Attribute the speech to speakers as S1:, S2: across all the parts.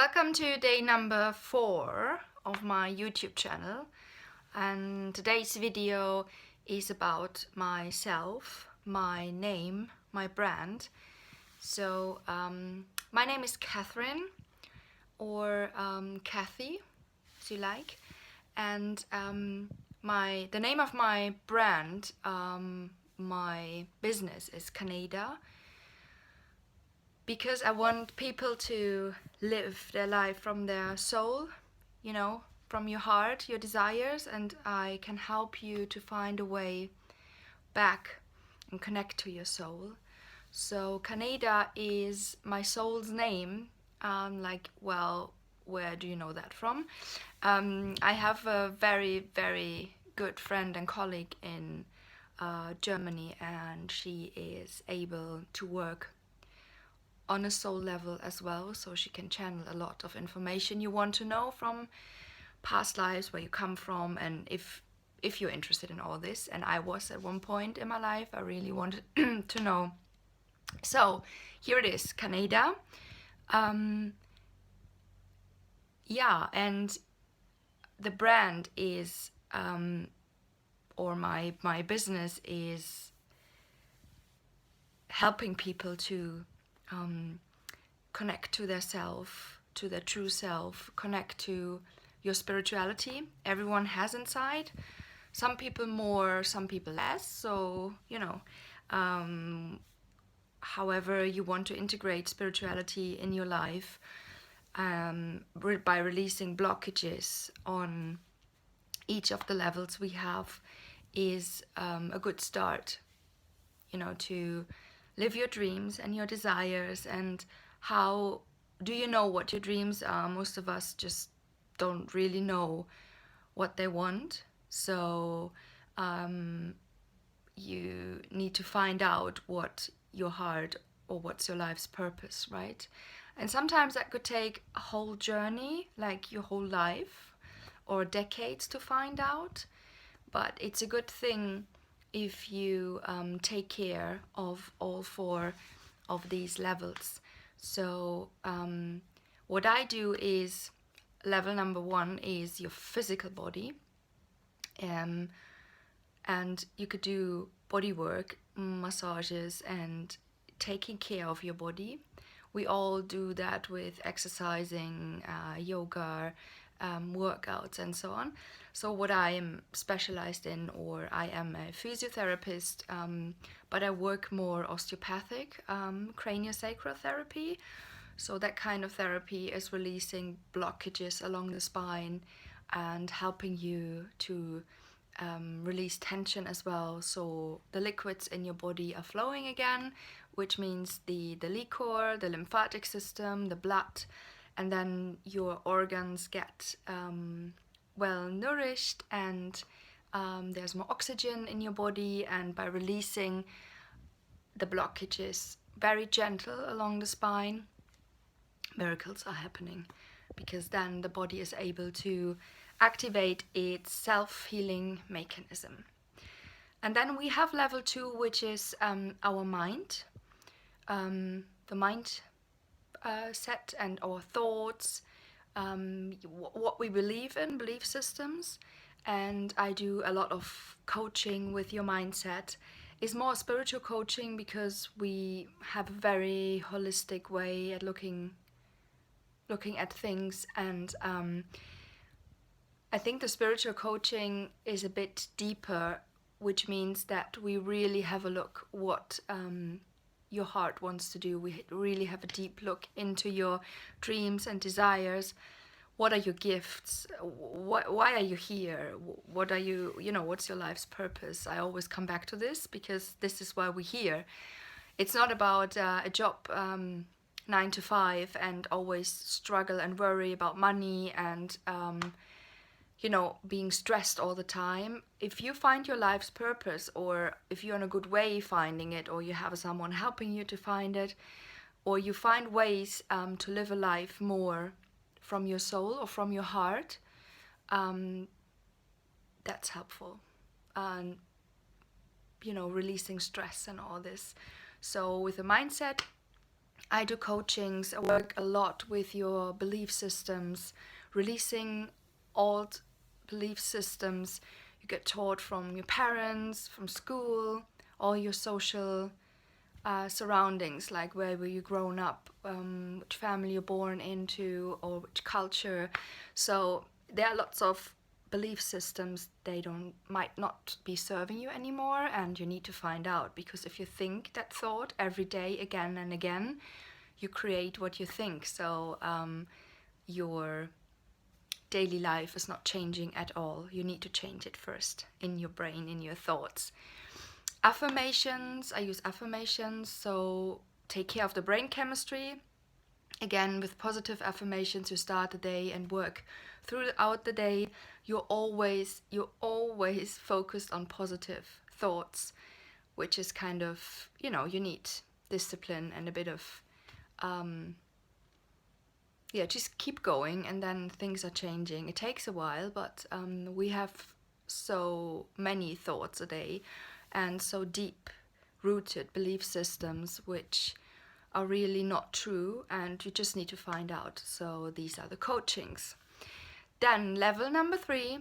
S1: Welcome to day number 4 of my YouTube channel, and today's video is about myself, my name, my brand. So my name is Catherine, or Kathie, as you like, and the name of my brand, my business is Canedah, because I want people to live their life from their soul, from your heart, your desires, and I can help you to find a way back and connect to your soul. So Canedah is my soul's name. Where do you know that from? I have a very, very good friend and colleague in Germany, and she is able to work on a soul level as well, so she can channel a lot of information you want to know from past lives, where you come from, and if you're interested in all this, and I was at one point in my life, I really wanted to know. So here it is, Canedah. And the brand is, or my business is helping people to connect to their self, to their true self, connect to your spirituality. Everyone has inside. Some people more, some people less. So, however you want to integrate spirituality in your life, by releasing blockages on each of the levels we have, is a good start, to live your dreams and your desires. And how do you know what your dreams are? Most of us just don't really know what they want. So you need to find out what your heart, or what's your life's purpose, right? And sometimes that could take a whole journey, like your whole life or decades, to find out. But it's a good thing if you take care of all 4 of these levels. So what I do is, level number 1 is your physical body, and you could do body work, massages, and taking care of your body. We all do that with exercising, yoga, workouts, and so on. So what I am specialized in, or I am a physiotherapist, but I work more osteopathic, craniosacral therapy. So that kind of therapy is releasing blockages along the spine and helping you to release tension as well, so the liquids in your body are flowing again, which means the liquor, the lymphatic system, the blood, and then your organs get well nourished, and there's more oxygen in your body. And by releasing the blockages very gentle along the spine, miracles are happening, because then the body is able to activate its self-healing mechanism. And then we have level 2, which is our mind, the mind set, and our thoughts, what we believe in, belief systems. And I do a lot of coaching with your mindset. It's more spiritual coaching, because we have a very holistic way at looking at things. And I think the spiritual coaching is a bit deeper, which means that we really have a look what your heart wants to do. We really have a deep look into your dreams and desires. What are your gifts? Why are you here? What are you, what's your life's purpose? I always come back to this, because this is why we're here. It's not about a job 9 to 5 and always struggle and worry about money and being stressed all the time. If you find your life's purpose, or if you're in a good way finding it, or you have someone helping you to find it, or you find ways to live a life more from your soul or from your heart, that's helpful. And releasing stress and all this. So with a mindset, I do coachings. I work a lot with your belief systems, releasing old belief systems you get taught from your parents, from school, all your social surroundings, like where were you grown up, which family you're born into, or which culture. So there are lots of belief systems, they don't might not be serving you anymore, and you need to find out, because if you think that thought every day again and again, you create what you think. So your daily life is not changing at all. You need to change it first in your brain, in your thoughts. Affirmations, I use affirmations, so take care of the brain chemistry. Again, with positive affirmations, you start the day and work throughout the day. You're always focused on positive thoughts, which is kind of, you need discipline and a bit of just keep going, and then things are changing. It takes a while, but we have so many thoughts a day and so deep rooted belief systems which are really not true, and you just need to find out. So these are the coachings. Then level number 3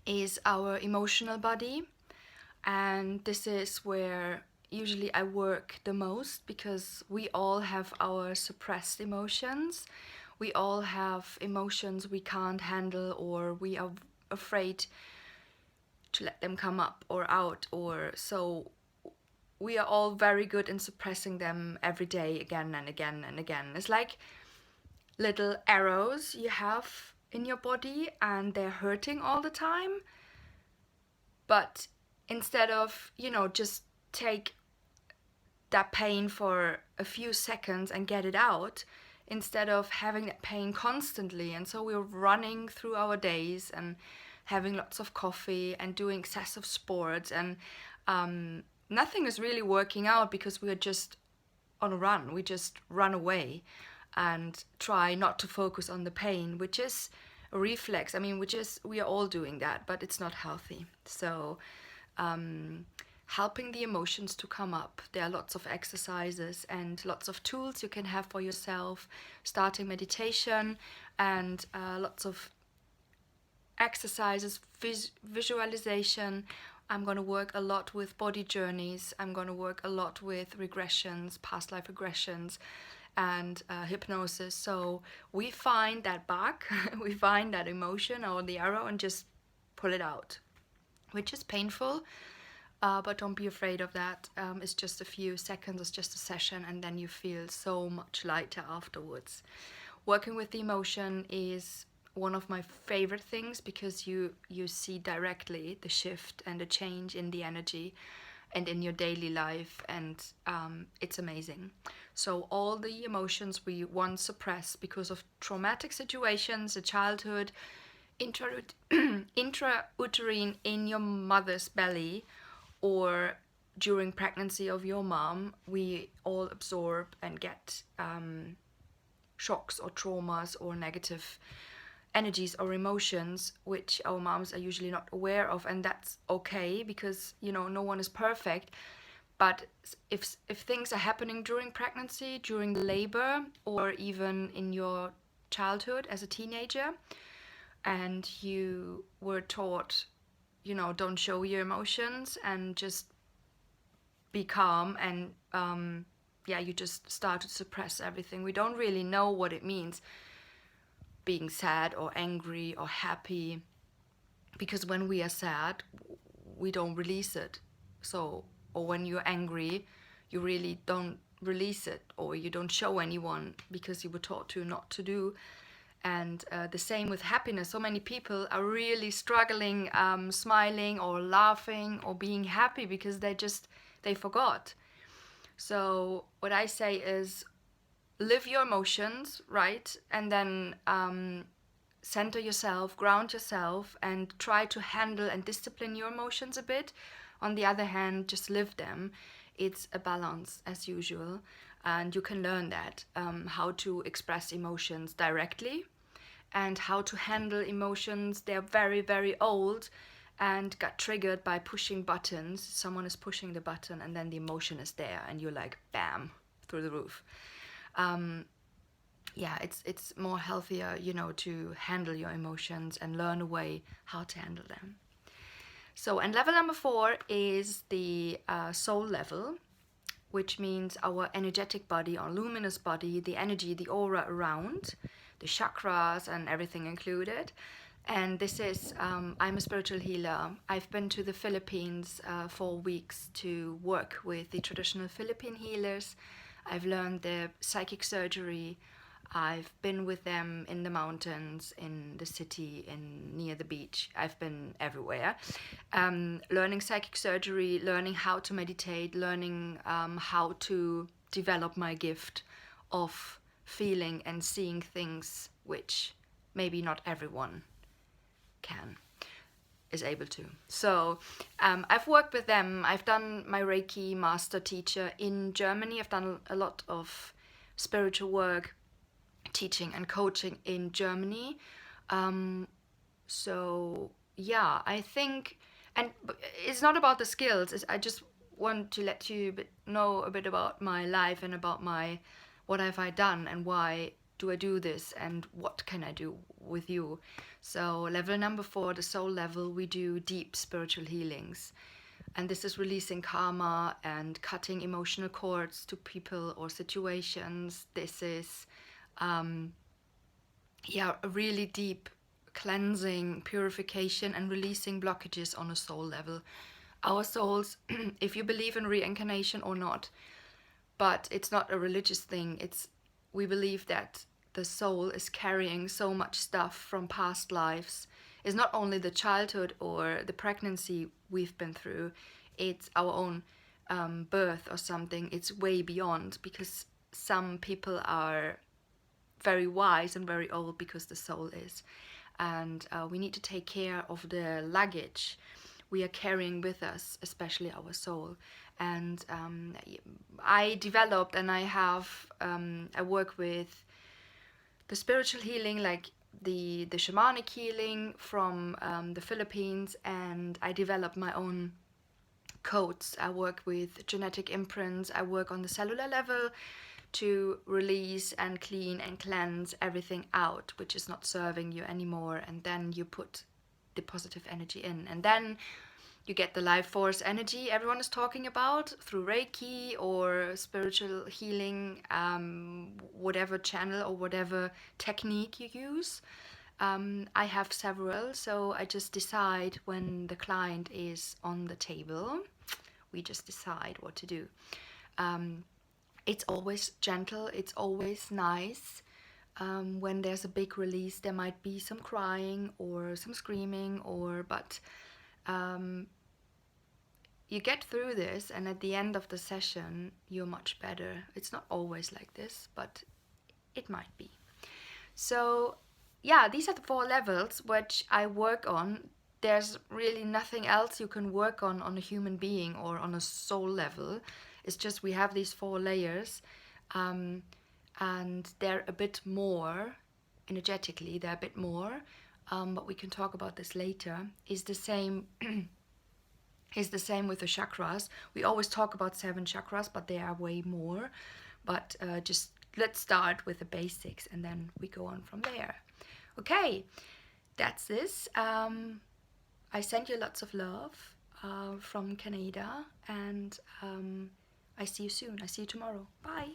S1: is our emotional body, and this is where usually I work the most, because we all have our suppressed emotions. We all have emotions we can't handle, or we are afraid to let them come up or out, or so we are all very good in suppressing them every day, again and again and again. It's like little arrows you have in your body, and they're hurting all the time. But instead of, just take that pain for a few seconds and get it out, instead of having that pain constantly. And so we're running through our days and having lots of coffee and doing excessive sports, and nothing is really working out, because we are just on a run. We just run away and try not to focus on the pain, which is a reflex. I mean, we are all doing that, but it's not healthy. So helping the emotions to come up. There are lots of exercises and lots of tools you can have for yourself, starting meditation, and lots of exercises, visualization. I'm going to work a lot with body journeys. I'm going to work a lot with regressions, past life regressions, and hypnosis. So we find that bug, we find that emotion or the arrow, and just pull it out, which is painful. But don't be afraid of that. It's just a few seconds, it's just a session, and then you feel so much lighter afterwards. Working with the emotion is one of my favorite things, because you see directly the shift and the change in the energy and in your daily life, and it's amazing. So all the emotions we once suppressed because of traumatic situations, a childhood, intrauterine in your mother's belly, or during pregnancy of your mom, we all absorb and get shocks or traumas or negative energies or emotions which our moms are usually not aware of, and that's okay, because no one is perfect. But if things are happening during pregnancy, during labor, or even in your childhood as a teenager, and you were taught, don't show your emotions and just be calm, and you just start to suppress everything. We don't really know what it means, being sad or angry or happy, because when we are sad, we don't release it. So, or when you're angry, you really don't release it, or you don't show anyone, because you were taught to not to do. And the same with happiness. So many people are really struggling, smiling or laughing or being happy, because they forgot. So what I say is, live your emotions, right? And then center yourself, ground yourself, and try to handle and discipline your emotions a bit. On the other hand, just live them. It's a balance, as usual. And you can learn that, how to express emotions directly, and how to handle emotions. They're very, very old and got triggered by pushing buttons. Someone is pushing the button, and then the emotion is there, and you're like, bam, through the roof. yeah, it's more healthier, you know, to handle your emotions and learn a way how to handle them. So, and level number 4 is the soul level, which means our energetic body, our luminous body, the energy, the aura around, the chakras and everything included. And this is, I'm a spiritual healer. I've been to the Philippines 4 weeks to work with the traditional Philippine healers. I've learned the psychic surgery. I've been with them in the mountains, in the city, near the beach. I've been everywhere. Learning psychic surgery, learning how to meditate, learning how to develop my gift of feeling and seeing things which maybe not everyone is able to. So I've worked with them. I've done my Reiki master teacher in Germany. I've done a lot of spiritual work, teaching and coaching in Germany. So yeah, I think, and it's not about the skills. I just want to let you know a bit about my life and about what have I done and why do I do this and what can I do with you. So level number 4, the soul level, we do deep spiritual healings. And this is releasing karma and cutting emotional cords to people or situations. This is, a really deep cleansing, purification, and releasing blockages on a soul level. Our souls, if you believe in reincarnation or not, but it's not a religious thing, we believe that the soul is carrying so much stuff from past lives. It's not only the childhood or the pregnancy we've been through, it's our own birth or something. It's way beyond, because some people are very wise and very old because the soul is. And we need to take care of the luggage we are carrying with us, especially our soul. And I developed, and I work with the spiritual healing, like the shamanic healing from the Philippines, and I developed my own codes. I work with genetic imprints. I work on the cellular level to release and clean and cleanse everything out which is not serving you anymore, and then you put the positive energy in, and then you get the life force energy everyone is talking about through Reiki or spiritual healing, whatever channel or whatever technique you use. I have several, so I just decide when the client is on the table. We just decide what to do. It's always gentle, it's always nice. When there's a big release, there might be some crying or some screaming, but you get through this, and at the end of the session, you're much better. It's not always like this, but it might be. So yeah, these are the 4 levels which I work on. There's really nothing else you can work on a human being or on a soul level. It's just we have these 4 layers, and they're a bit more energetically, they're a bit more, but we can talk about this later. Is the same is the same with the chakras. We always talk about 7 chakras, but there are way more. But just let's start with the basics, and then we go on from there. Okay, that's this. I send you lots of love from Canedah, and I see you soon. I see you tomorrow. Bye.